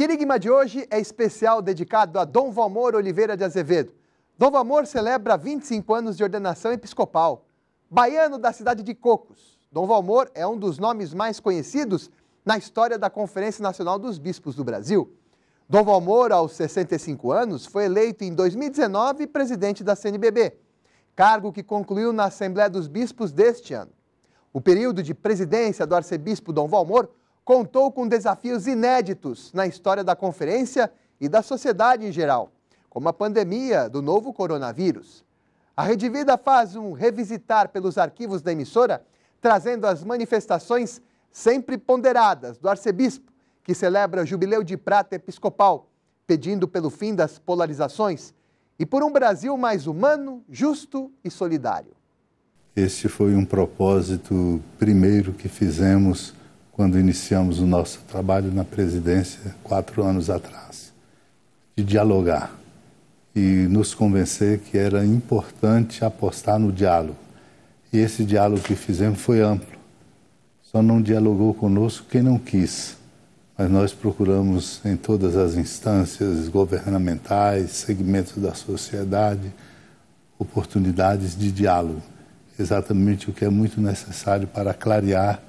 Querigma de hoje é especial, dedicado a Dom Valmor Oliveira de Azevedo. Dom Valmor celebra 25 anos de ordenação episcopal. Baiano da cidade de Cocos, Dom Valmor é um dos nomes mais conhecidos na história da Conferência Nacional dos Bispos do Brasil. Dom Valmor, aos 65 anos, foi eleito em 2019 presidente da CNBB, cargo que concluiu na Assembleia dos Bispos deste ano. O período de presidência do arcebispo Dom Valmor contou com desafios inéditos na história da conferência e da sociedade em geral, como a pandemia do novo coronavírus. A Rede Vida faz um revisitar pelos arquivos da emissora, trazendo as manifestações sempre ponderadas do arcebispo, que celebra o Jubileu de Prata Episcopal, pedindo pelo fim das polarizações e por um Brasil mais humano, justo e solidário. Este foi um propósito primeiro que fizemos quando iniciamos o nosso trabalho na presidência 4 anos atrás, de dialogar e nos convencer que era importante apostar no diálogo. E esse diálogo que fizemos foi amplo. Só não dialogou conosco quem não quis, mas nós procuramos em todas as instâncias governamentais, segmentos da sociedade, oportunidades de diálogo. Exatamente o que é muito necessário para clarear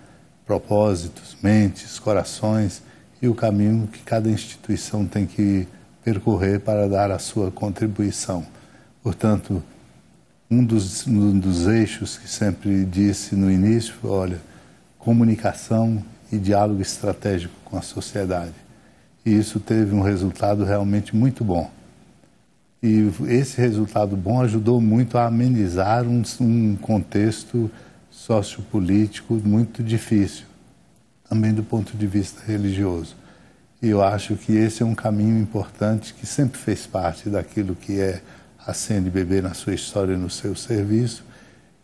propósitos, mentes, corações e o caminho que cada instituição tem que percorrer para dar a sua contribuição. Portanto, um dos eixos que sempre disse no início, olha, comunicação e diálogo estratégico com a sociedade. E isso teve um resultado realmente muito bom. E esse resultado bom ajudou muito a amenizar um contexto sociopolítico muito difícil, também do ponto de vista religioso. E eu acho que esse é um caminho importante que sempre fez parte daquilo que é a CNBB na sua história e no seu serviço,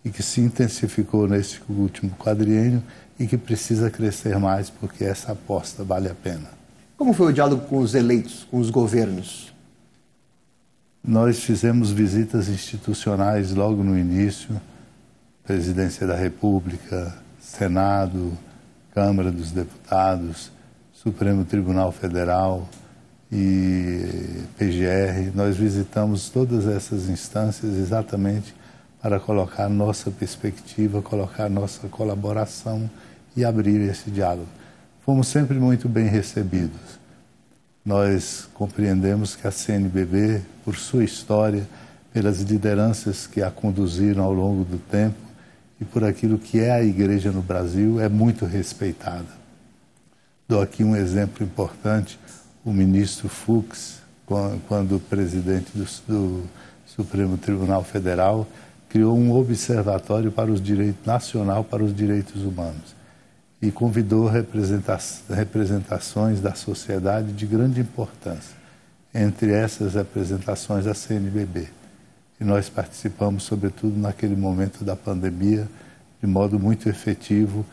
e que se intensificou nesse último quadriênio e que precisa crescer mais, porque essa aposta vale a pena. Como foi o diálogo com os eleitos, com os governos? Nós fizemos visitas institucionais logo no início, Presidência da República, Senado, Câmara dos Deputados, Supremo Tribunal Federal e PGR. Nós visitamos todas essas instâncias exatamente para colocar nossa perspectiva, colocar nossa colaboração e abrir esse diálogo. Fomos sempre muito bem recebidos. Nós compreendemos que a CNBB, por sua história, pelas lideranças que a conduziram ao longo do tempo e por aquilo que é a igreja no Brasil, é muito respeitada. Dou aqui um exemplo importante, o ministro Fux, quando presidente do Supremo Tribunal Federal, criou um observatório para os direitos nacional para os direitos humanos e convidou representações da sociedade de grande importância, entre essas representações a CNBB. E nós participamos, sobretudo naquele momento da pandemia, de modo muito efetivo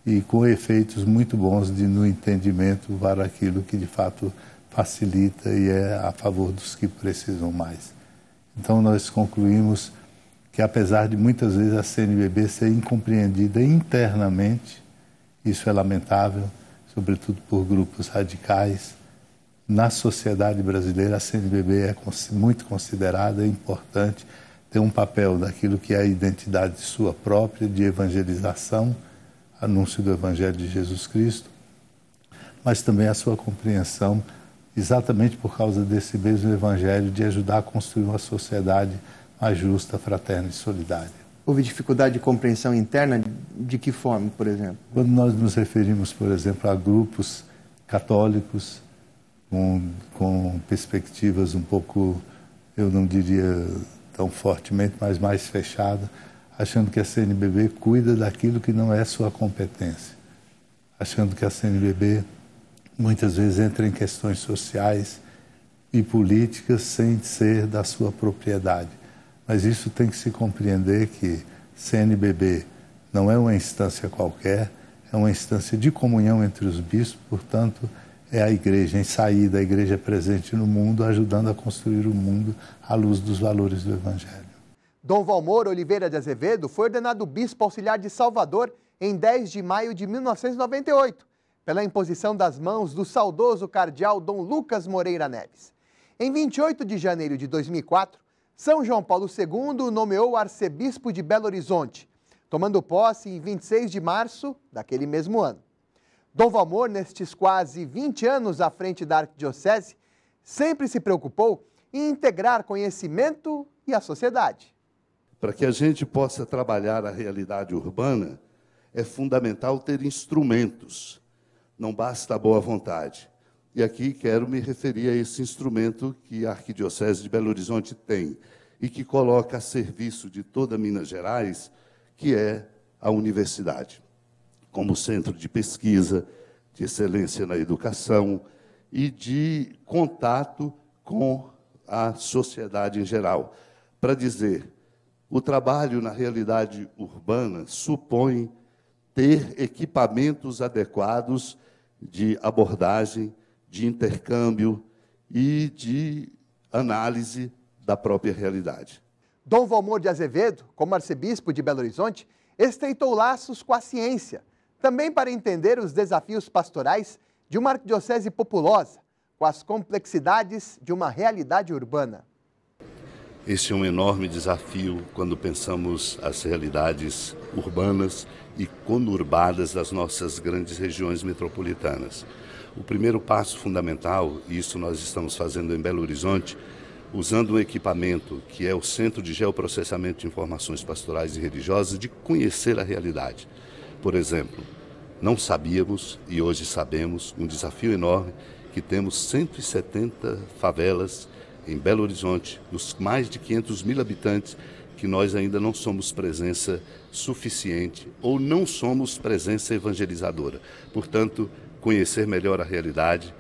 e com efeitos muito bons no entendimento para aquilo que de fato facilita e é a favor dos que precisam mais. Então nós concluímos que, apesar de muitas vezes a CNBB ser incompreendida internamente, isso é lamentável, sobretudo por grupos radicais, na sociedade brasileira a CNBB é muito considerada, é importante, tem um papel daquilo que é a identidade sua própria, de evangelização, anúncio do Evangelho de Jesus Cristo, mas também a sua compreensão, exatamente por causa desse mesmo Evangelho, de ajudar a construir uma sociedade mais justa, fraterna e solidária. Houve dificuldade de compreensão interna? De que forma, por exemplo? Quando nós nos referimos, por exemplo, a grupos católicos com perspectivas um pouco, eu não diria tão fortemente, mas mais fechada, achando que a CNBB cuida daquilo que não é sua competência, achando que a CNBB muitas vezes entra em questões sociais e políticas sem ser da sua propriedade. Mas isso tem que se compreender que CNBB não é uma instância qualquer, é uma instância de comunhão entre os bispos, portanto, é a igreja em saída, a igreja presente no mundo, ajudando a construir o mundo à luz dos valores do Evangelho. Dom Valmor Oliveira de Azevedo foi ordenado bispo auxiliar de Salvador em 10 de maio de 1998, pela imposição das mãos do saudoso cardeal Dom Lucas Moreira Neves. Em 28 de janeiro de 2004, São João Paulo II nomeou o arcebispo de Belo Horizonte, tomando posse em 26 de março daquele mesmo ano. Dom Valmor, nestes quase 20 anos à frente da arquidiocese, sempre se preocupou em integrar conhecimento e a sociedade. Para que a gente possa trabalhar a realidade urbana, é fundamental ter instrumentos, não basta a boa vontade. E aqui quero me referir a esse instrumento que a Arquidiocese de Belo Horizonte tem e que coloca a serviço de toda Minas Gerais, que é a universidade, como centro de pesquisa, de excelência na educação e de contato com a sociedade em geral. Para dizer, o trabalho na realidade urbana supõe ter equipamentos adequados de abordagem, de intercâmbio e de análise da própria realidade. Dom Valmor de Azevedo, como arcebispo de Belo Horizonte, estreitou laços com a ciência, também para entender os desafios pastorais de uma arquidiocese populosa, com as complexidades de uma realidade urbana. Esse é um enorme desafio quando pensamos as realidades urbanas e conurbadas das nossas grandes regiões metropolitanas. O primeiro passo fundamental, e isso nós estamos fazendo em Belo Horizonte, usando um equipamento que é o Centro de Geoprocessamento de Informações Pastorais e Religiosas, de conhecer a realidade. Por exemplo, não sabíamos, e hoje sabemos, um desafio enorme, que temos 170 favelas em Belo Horizonte, dos mais de 500 mil habitantes, que nós ainda não somos presença suficiente ou não somos presença evangelizadora. Portanto, conhecer melhor a realidade,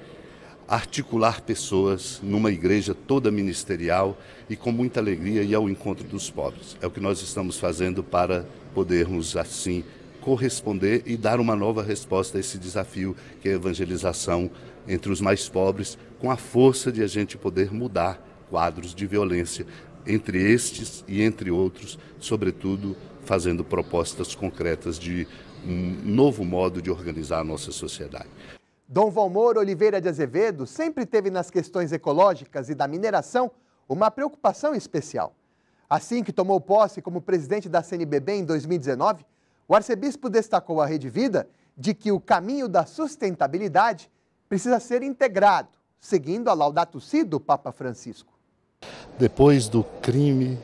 articular pessoas numa igreja toda ministerial e com muita alegria ir ao encontro dos pobres. É o que nós estamos fazendo para podermos, assim, corresponder e dar uma nova resposta a esse desafio que é a evangelização entre os mais pobres, com a força de a gente poder mudar quadros de violência entre estes e entre outros, sobretudo fazendo propostas concretas de um novo modo de organizar a nossa sociedade. Dom Valmor Oliveira de Azevedo sempre teve nas questões ecológicas e da mineração uma preocupação especial. Assim que tomou posse como presidente da CNBB em 2019, o arcebispo destacou à Rede Vida de que o caminho da sustentabilidade precisa ser integrado, seguindo a Laudato Si do Papa Francisco. Depois do crime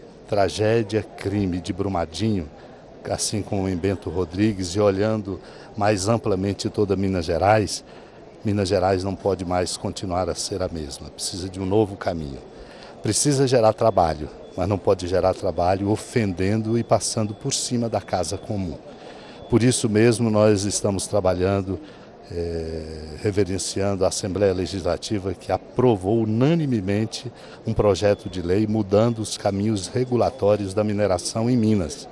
de Brumadinho, assim como em Bento Rodrigues, e olhando mais amplamente toda Minas Gerais não pode mais continuar a ser a mesma, precisa de um novo caminho. Precisa gerar trabalho, mas não pode gerar trabalho ofendendo e passando por cima da casa comum. Por isso mesmo nós estamos trabalhando, reverenciando a Assembleia Legislativa que aprovou unanimemente um projeto de lei mudando os caminhos regulatórios da mineração em Minas.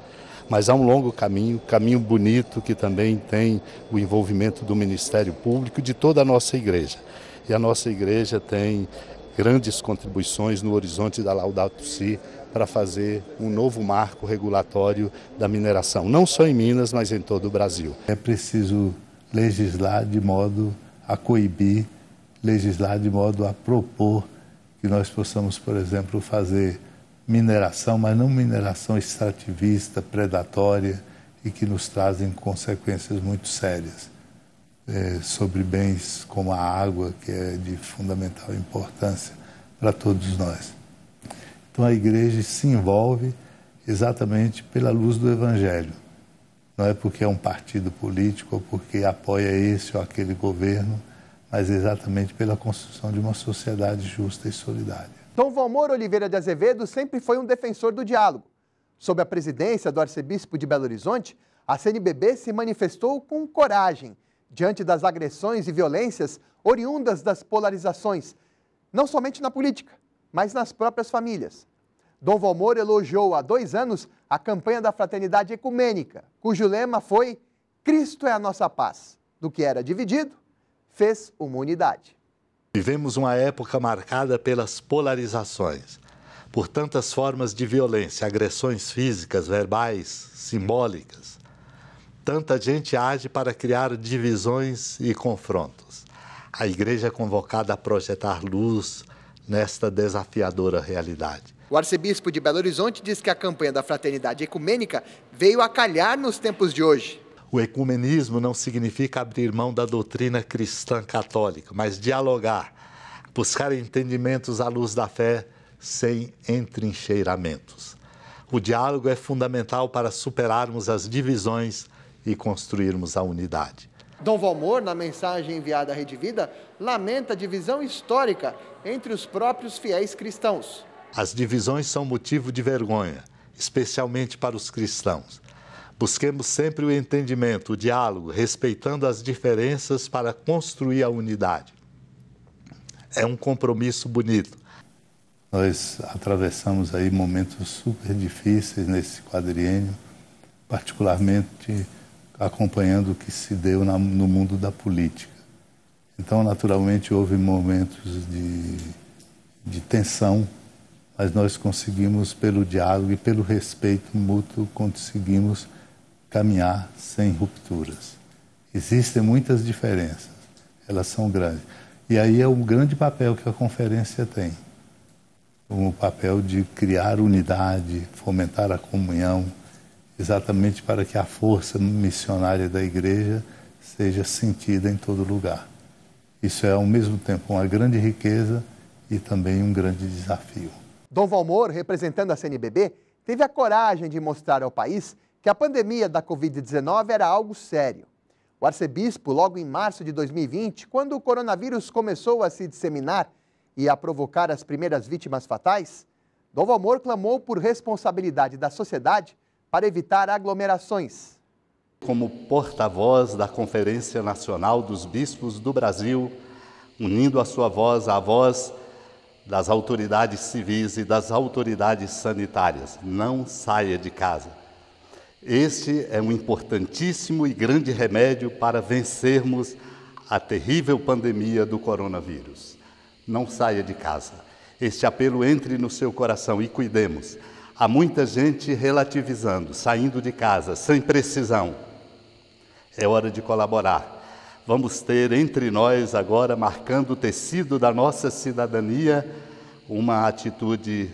Mas há um longo caminho bonito, que também tem o envolvimento do Ministério Público e de toda a nossa igreja. E a nossa igreja tem grandes contribuições no horizonte da Laudato Si para fazer um novo marco regulatório da mineração, não só em Minas, mas em todo o Brasil. É preciso legislar de modo a coibir, legislar de modo a propor que nós possamos, por exemplo, fazer mineração, mas não mineração extrativista, predatória e que nos trazem consequências muito sérias sobre bens como a água, que é de fundamental importância para todos nós. Então a igreja se envolve exatamente pela luz do Evangelho. Não é porque é um partido político ou porque apoia esse ou aquele governo, mas exatamente pela construção de uma sociedade justa e solidária. Dom Valmor Oliveira de Azevedo sempre foi um defensor do diálogo. Sob a presidência do arcebispo de Belo Horizonte, a CNBB se manifestou com coragem diante das agressões e violências oriundas das polarizações, não somente na política, mas nas próprias famílias. Dom Valmor elogiou há 2 anos a campanha da Fraternidade Ecumênica, cujo lema foi "Cristo é a nossa paz". Do que era dividido, fez uma unidade. Vivemos uma época marcada pelas polarizações, por tantas formas de violência, agressões físicas, verbais, simbólicas. tanta gente age para criar divisões e confrontos. A igreja é convocada a projetar luz nesta desafiadora realidade. O arcebispo de Belo Horizonte diz que a campanha da fraternidade ecumênica veio a calhar nos tempos de hoje. O ecumenismo não significa abrir mão da doutrina cristã católica, mas dialogar, buscar entendimentos à luz da fé sem entrincheiramentos. O diálogo é fundamental para superarmos as divisões e construirmos a unidade. Dom Valmor, na mensagem enviada à Rede Vida, lamenta a divisão histórica entre os próprios fiéis cristãos. As divisões são motivo de vergonha, especialmente para os cristãos. Busquemos sempre o entendimento, o diálogo, respeitando as diferenças para construir a unidade. É um compromisso bonito. Nós atravessamos aí momentos super difíceis nesse quadriênio, particularmente acompanhando o que se deu no mundo da política. Então, naturalmente, houve momentos de tensão, mas nós conseguimos, pelo diálogo e pelo respeito mútuo, conseguimos caminhar sem rupturas. Existem muitas diferenças, elas são grandes. E aí é o grande papel que a conferência tem. O papel de criar unidade, fomentar a comunhão, exatamente para que a força missionária da igreja seja sentida em todo lugar. Isso é, ao mesmo tempo, uma grande riqueza e também um grande desafio. Dom Valmor, representando a CNBB, teve a coragem de mostrar ao país que a pandemia da Covid-19 era algo sério. O arcebispo, logo em março de 2020, quando o coronavírus começou a se disseminar e a provocar as primeiras vítimas fatais, Dom Valmor clamou por responsabilidade da sociedade para evitar aglomerações. Como porta-voz da Conferência Nacional dos Bispos do Brasil, unindo a sua voz à voz das autoridades civis e das autoridades sanitárias, não saia de casa. Este é um importantíssimo e grande remédio para vencermos a terrível pandemia do coronavírus. Não saia de casa. Este apelo entre no seu coração e cuidemos. Há muita gente relativizando, saindo de casa, sem precisão. É hora de colaborar. Vamos ter entre nós agora, marcando o tecido da nossa cidadania, uma atitude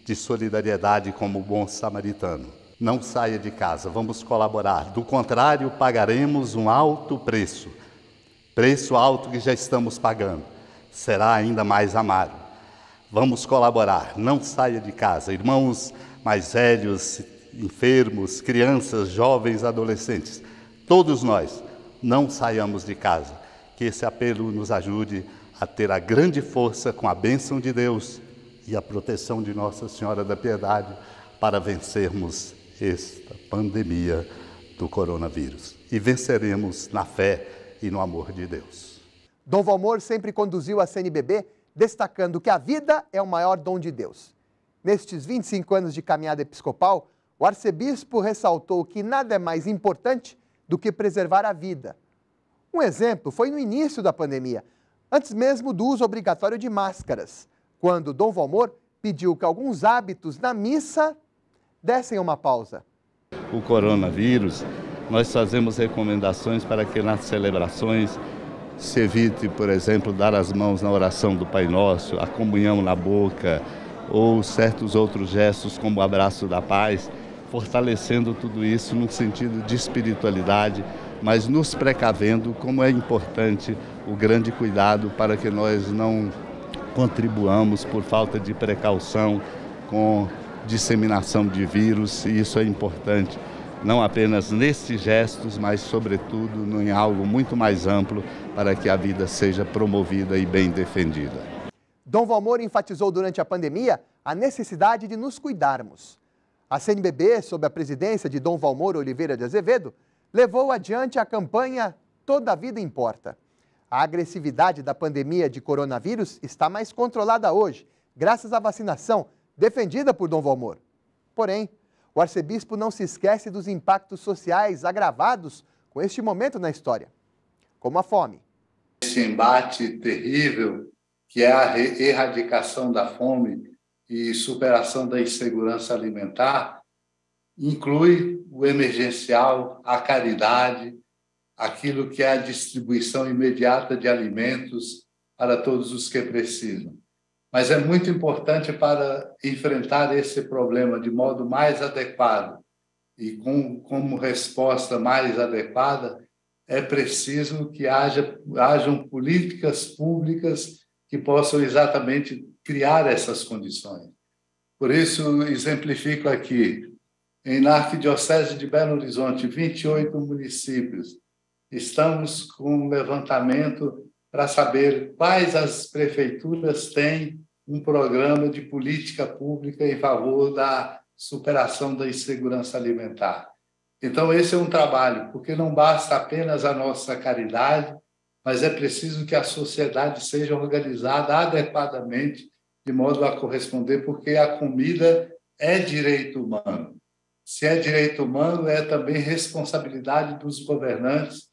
de solidariedade como bom samaritano. Não saia de casa, vamos colaborar. Do contrário, pagaremos um alto preço. Preço alto que já estamos pagando. Será ainda mais amargo. Vamos colaborar, não saia de casa. Irmãos mais velhos, enfermos, crianças, jovens, adolescentes, todos nós, não saiamos de casa. Que esse apelo nos ajude a ter a grande força com a bênção de Deus e a proteção de Nossa Senhora da Piedade para vencermos esta pandemia do coronavírus. E venceremos na fé e no amor de Deus. Dom Valmor sempre conduziu a CNBB destacando que a vida é o maior dom de Deus. Nestes 25 anos de caminhada episcopal, o arcebispo ressaltou que nada é mais importante do que preservar a vida. Um exemplo foi no início da pandemia, antes mesmo do uso obrigatório de máscaras, quando Dom Valmor pediu que alguns hábitos na missa dessem uma pausa. O coronavírus, nós fazemos recomendações para que nas celebrações se evite, por exemplo, dar as mãos na oração do Pai Nosso, a comunhão na boca, ou certos outros gestos como o abraço da paz, fortalecendo tudo isso no sentido de espiritualidade, mas nos precavendo como é importante o grande cuidado para que nós não contribuamos por falta de precaução com disseminação de vírus, e isso é importante, não apenas nesses gestos, mas sobretudo em algo muito mais amplo para que a vida seja promovida e bem defendida. Dom Valmor enfatizou durante a pandemia a necessidade de nos cuidarmos. A CNBB, sob a presidência de Dom Valmor Oliveira de Azevedo, levou adiante a campanha Toda a Vida Importa. A agressividade da pandemia de coronavírus está mais controlada hoje, graças à vacinação defendida por Dom Valmor. Porém, o arcebispo não se esquece dos impactos sociais agravados com este momento na história, como a fome. Esse embate terrível que é a erradicação da fome e superação da insegurança alimentar inclui o emergencial, a caridade, aquilo que é a distribuição imediata de alimentos para todos os que precisam. Mas é muito importante para enfrentar esse problema de modo mais adequado e como resposta mais adequada, é preciso que hajam políticas públicas que possam exatamente criar essas condições. Por isso, exemplifico aqui, na Arquidiocese de Belo Horizonte, 28 municípios, estamos com um levantamento para saber quais as prefeituras têm um programa de política pública em favor da superação da insegurança alimentar. Então, esse é um trabalho, porque não basta apenas a nossa caridade, mas é preciso que a sociedade seja organizada adequadamente, de modo a corresponder, porque a comida é direito humano. Se é direito humano, é também responsabilidade dos governantes,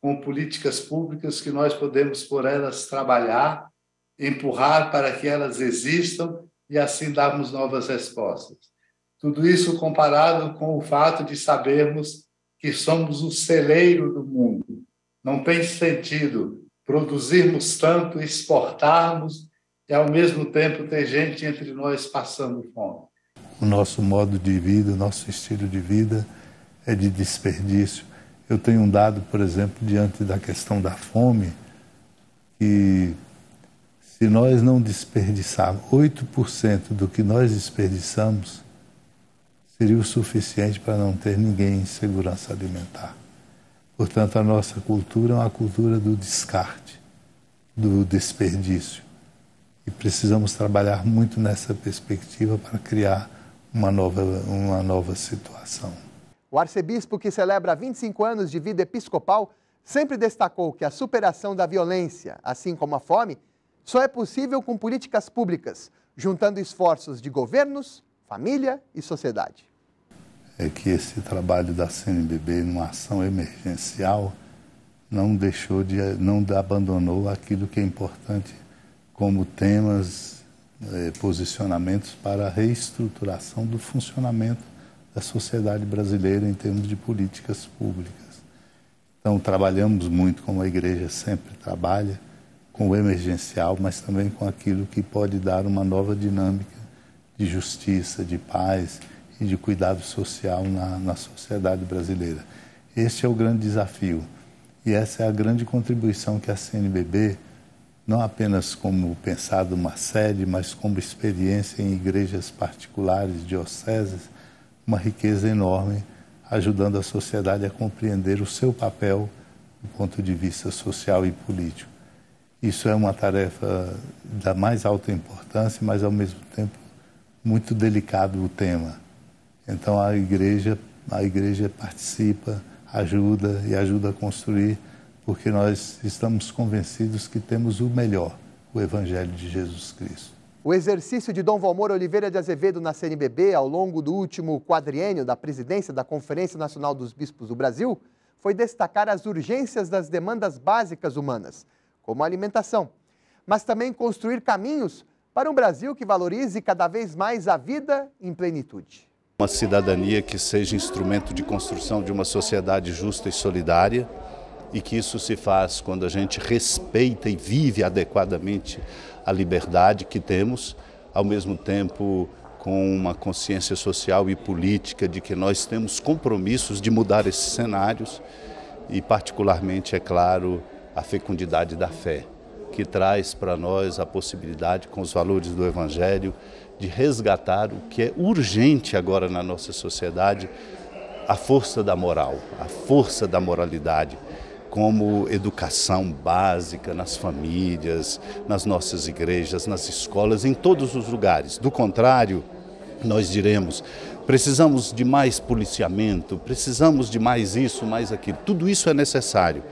com políticas públicas que nós podemos, por elas, trabalhar, empurrar para que elas existam e assim darmos novas respostas. Tudo isso comparado com o fato de sabermos que somos o celeiro do mundo. Não tem sentido produzirmos tanto, exportarmos e, ao mesmo tempo, ter gente entre nós passando fome. O nosso modo de vida, o nosso estilo de vida é de desperdício. Eu tenho um dado, por exemplo, diante da questão da fome, que se nós não desperdiçarmos 8% do que nós desperdiçamos, seria o suficiente para não ter ninguém em segurança alimentar. Portanto, a nossa cultura é uma cultura do descarte, do desperdício. E precisamos trabalhar muito nessa perspectiva para criar uma nova situação. O arcebispo, que celebra 25 anos de vida episcopal, sempre destacou que a superação da violência, assim como a fome, só é possível com políticas públicas, juntando esforços de governos, família e sociedade. É que esse trabalho da CNBB, numa ação emergencial, não abandonou aquilo que é importante como temas, posicionamentos para a reestruturação do funcionamento da sociedade brasileira em termos de políticas públicas. Então, trabalhamos muito, como a igreja sempre trabalha, com o emergencial, mas também com aquilo que pode dar uma nova dinâmica de justiça, de paz e de cuidado social na sociedade brasileira. Este é o grande desafio e essa é a grande contribuição que a CNBB, não apenas como pensado uma sede, mas como experiência em igrejas particulares, dioceses, uma riqueza enorme, ajudando a sociedade a compreender o seu papel do ponto de vista social e político. Isso é uma tarefa da mais alta importância, mas ao mesmo tempo muito delicado o tema. Então a igreja participa, ajuda a construir, porque nós estamos convencidos que temos o melhor, o Evangelho de Jesus Cristo. O exercício de Dom Valmor Oliveira de Azevedo na CNBB ao longo do último quadriênio da presidência da Conferência Nacional dos Bispos do Brasil foi destacar as urgências das demandas básicas humanas, como a alimentação, mas também construir caminhos para um Brasil que valorize cada vez mais a vida em plenitude. Uma cidadania que seja instrumento de construção de uma sociedade justa e solidária, e que isso se faz quando a gente respeita e vive adequadamente a liberdade que temos, ao mesmo tempo com uma consciência social e política de que nós temos compromissos de mudar esses cenários e, particularmente, é claro, a fecundidade da fé, que traz para nós a possibilidade, com os valores do Evangelho, de resgatar o que é urgente agora na nossa sociedade, a força da moral, a força da moralidade, como educação básica nas famílias, nas nossas igrejas, nas escolas, em todos os lugares. Do contrário, nós diremos, precisamos de mais policiamento, precisamos de mais isso, mais aquilo. Tudo isso é necessário,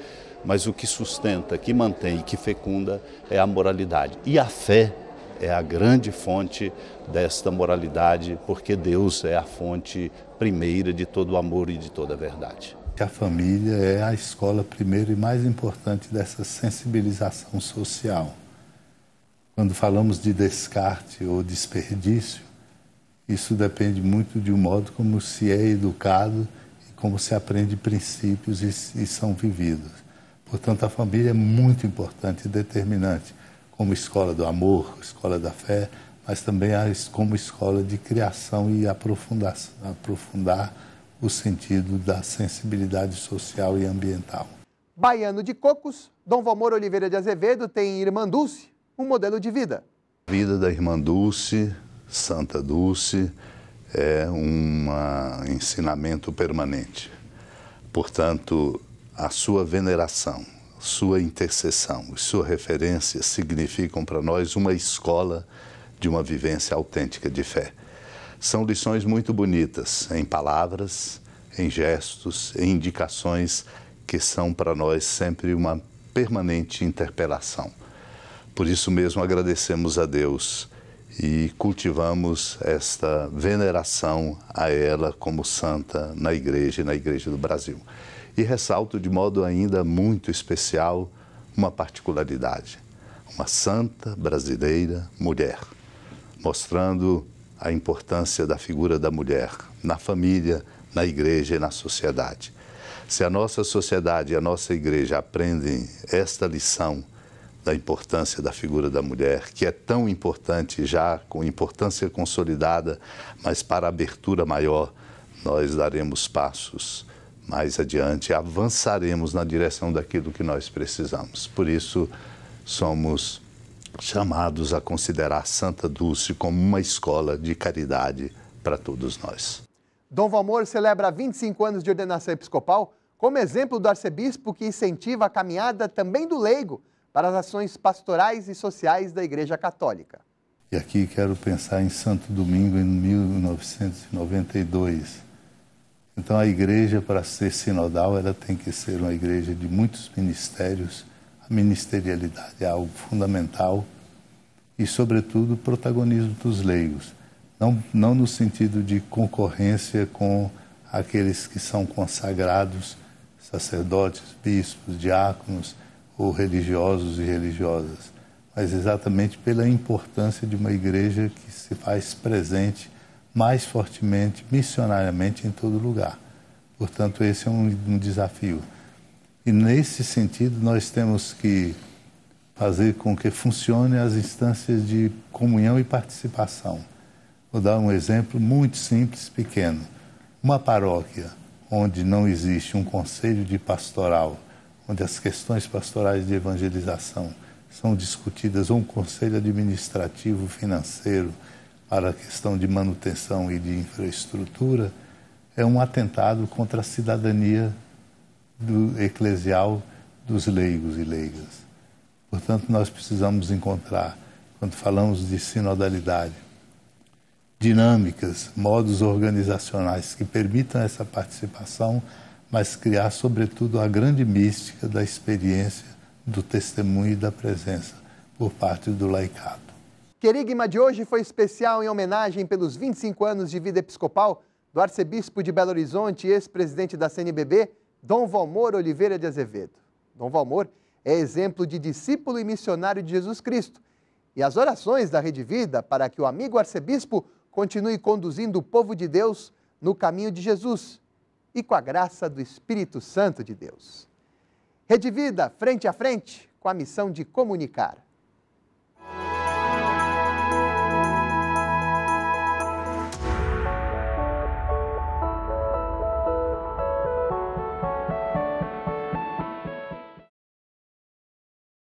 mas o que sustenta, que mantém e que fecunda é a moralidade. E a fé é a grande fonte desta moralidade, porque Deus é a fonte primeira de todo o amor e de toda a verdade. A família é a escola primeira e mais importante dessa sensibilização social. Quando falamos de descarte ou desperdício, Isso depende muito de um modo como se é educado e como se aprende princípios e são vividos. Portanto, a família é muito importante e determinante, como escola do amor, escola da fé, mas também como escola de criação e aprofundar o sentido da sensibilidade social e ambiental. Baiano de Cocos, Dom Valmor Oliveira de Azevedo tem Irmã Dulce, um modelo de vida. A vida da Irmã Dulce, Santa Dulce, é um ensinamento permanente. Portanto, a sua veneração, sua intercessão e sua referência significam para nós uma escola de uma vivência autêntica de fé. São lições muito bonitas, em palavras, em gestos, em indicações que são para nós sempre uma permanente interpelação. Por isso mesmo agradecemos a Deus e cultivamos esta veneração a ela como santa na Igreja e na Igreja do Brasil. E ressalto de modo ainda muito especial uma particularidade, uma santa brasileira mulher, mostrando a importância da figura da mulher na família, na Igreja e na sociedade. Se a nossa sociedade e a nossa Igreja aprendem esta lição da importância da figura da mulher, que é tão importante já, com importância consolidada, mas para abertura maior, nós daremos passos mais adiante, avançaremos na direção daquilo que nós precisamos. Por isso, somos chamados a considerar Santa Dulce como uma escola de caridade para todos nós. Dom Valmor celebra 25 anos de ordenação episcopal como exemplo do arcebispo que incentiva a caminhada também do leigo para as ações pastorais e sociais da Igreja Católica. E aqui quero pensar em Santo Domingo, em 1992. Então, a igreja, para ser sinodal, ela tem que ser uma igreja de muitos ministérios. A ministerialidade é algo fundamental e, sobretudo, o protagonismo dos leigos. Não no sentido de concorrência com aqueles que são consagrados, sacerdotes, bispos, diáconos ou religiosos e religiosas, mas exatamente pela importância de uma igreja que se faz presente mais fortemente, missionariamente em todo lugar. Portanto, esse é um desafio. E nesse sentido, nós temos que fazer com que funcione as instâncias de comunhão e participação. Vou dar um exemplo muito simples, pequeno. Uma paróquia onde não existe um conselho de pastoral, onde as questões pastorais de evangelização são discutidas, ou um conselho administrativo financeiro para a questão de manutenção e de infraestrutura, é um atentado contra a cidadania eclesial dos leigos e leigas. Portanto, nós precisamos encontrar, quando falamos de sinodalidade, dinâmicas, modos organizacionais que permitam essa participação, mas criar, sobretudo, a grande mística da experiência, do testemunho e da presença por parte do laicado. Querigma de hoje foi especial em homenagem pelos 25 anos de vida episcopal do arcebispo de Belo Horizonte e ex-presidente da CNBB, Dom Valmor Oliveira de Azevedo. Dom Valmor é exemplo de discípulo e missionário de Jesus Cristo. E as orações da Rede Vida para que o amigo arcebispo continue conduzindo o povo de Deus no caminho de Jesus e com a graça do Espírito Santo de Deus. Rede Vida, frente a frente, com a missão de comunicar.